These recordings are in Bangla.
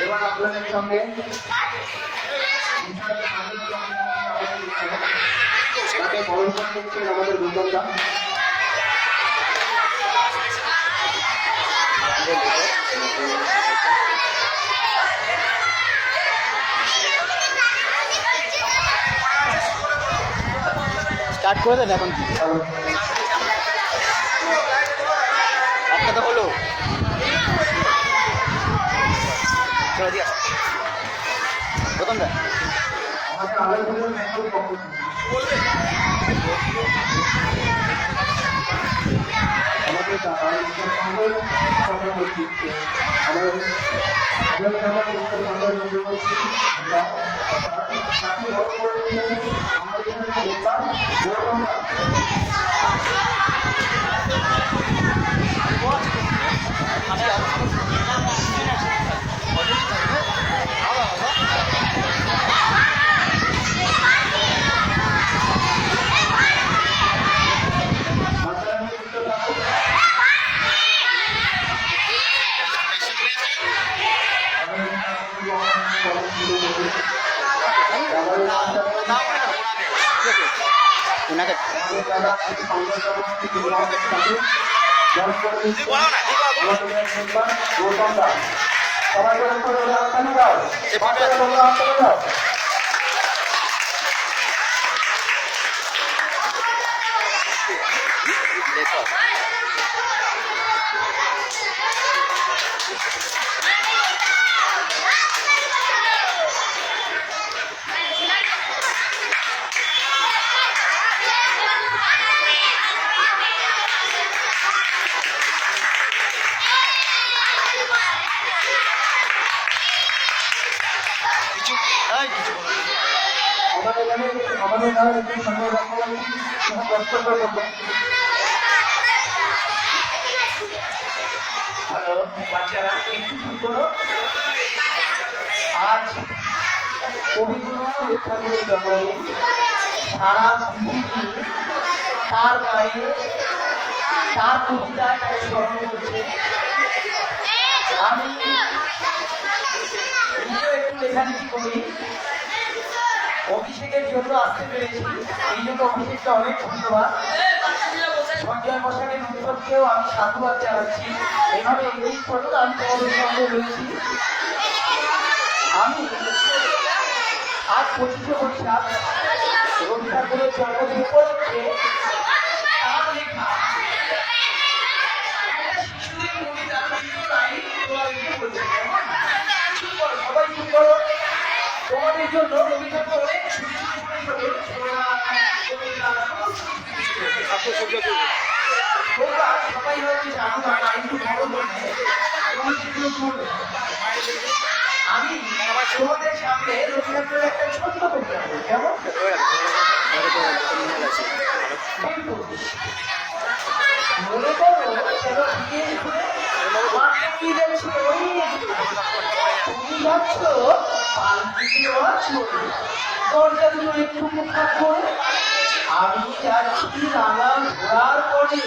এবার আপনাদের সঙ্গে তাকে বরণ করছেন আমাদের দুর্গা। স্টার্ট করে দেন এখন। একটা তো হলো, চলো দিয়া প্রথমটা আমাদের আলোচনার মেসেজ বলবে আমাদের ওনাকে আমাদের নামে একটু সঙ্গে কর্তব্য করবেন। হ্যালো বাচ্চারা, একটু কি করো, আজ কবিগুরু ঠাকুরের জন্মদিন। সারা পৃথিবী তার গায়ে তার কবিতায় তাকে স্মরণ করছে। আমি একটু লেখালেখি করি, অভিষেকের জন্য আসতে পেরেছি, এই জন্য অভিষেকটা অনেক ধন্যবাদ। সঞ্জয় মশাকের উৎসবকেও আমি সাধুবাদ জানাচ্ছি। এভাবে এগিয়ে চলুন, আমি তোমাদের সঙ্গে রয়েছি। আমি আজ 25শে বৈশাখ রবি ঠাকুরের জন্মদিন উপলক্ষে তার লেখা শিশুদের কবিতার বিভিন্ন লাইন তোমাদেরকে বলছি। সবাই কি করো, তোমাদের জন্য রবি ঠাকুর অনেক সবাই হয়তো জানো না, একটু বড় বলবে আমি তোমাদের সামনে রবি ঠাকুরের একটা ছোট্ট কবিতা বলবো, কেমন? মনে করো যেন বিয়ে ঘুরে তুমি যাচ্ছ দরজা দুটো একটু মুখা করে আমি যাচ্ছি রাঙা ঘোড়ার পরে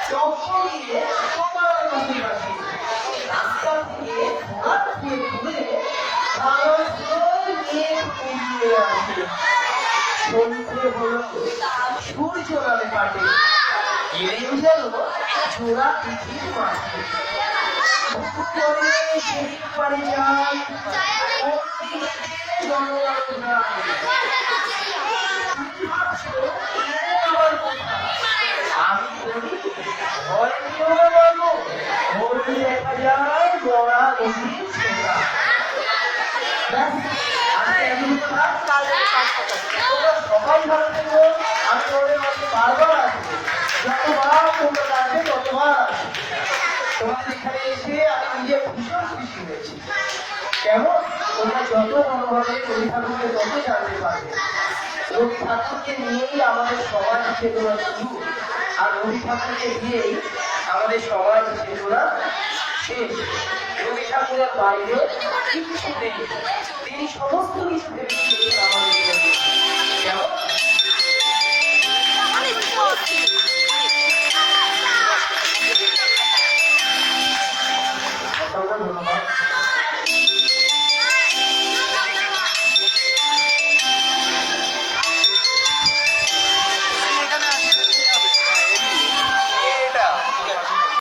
চম্পলিয়ে তোমার নদীর পাশে রাস্তা থেকে ঘোড়া দিয়ে ঘুরে নিয়ে বেরিয়ে আসে। সন্ধ্যে হলো, সূর্য নামে কাটে, এলেই যেন চোরা পৃথিবীর মাঠে। পারে যায় আমি বলি দেখা যায় বড়া নদীর ছোটা। সবাই ভালো থেকো, আমি তোমাদের মধ্যে বারবার আসবো, যতবার তোমরা আসবে ততবার আসবে। তোমাদের এখানে এসে আমি নিজে ভীষণ খুশি হয়েছি। কেমন তোমরা যত ভালোভাবে রবি ঠাকুরকে তত জানতে পারবে। রবি ঠাকুরকে নিয়েই আমাদের সমাজ চেতনা শুরু, আর রবি ঠাকুরকে দিয়েই আমাদের সমাজ চেতনা শেষ। রবি ঠাকুরের বাইরে কিছু নেই, তিনি সমস্ত কিছু ভেবেছিলেন আমাদের জন্য। কেমন ধন্যবাদ।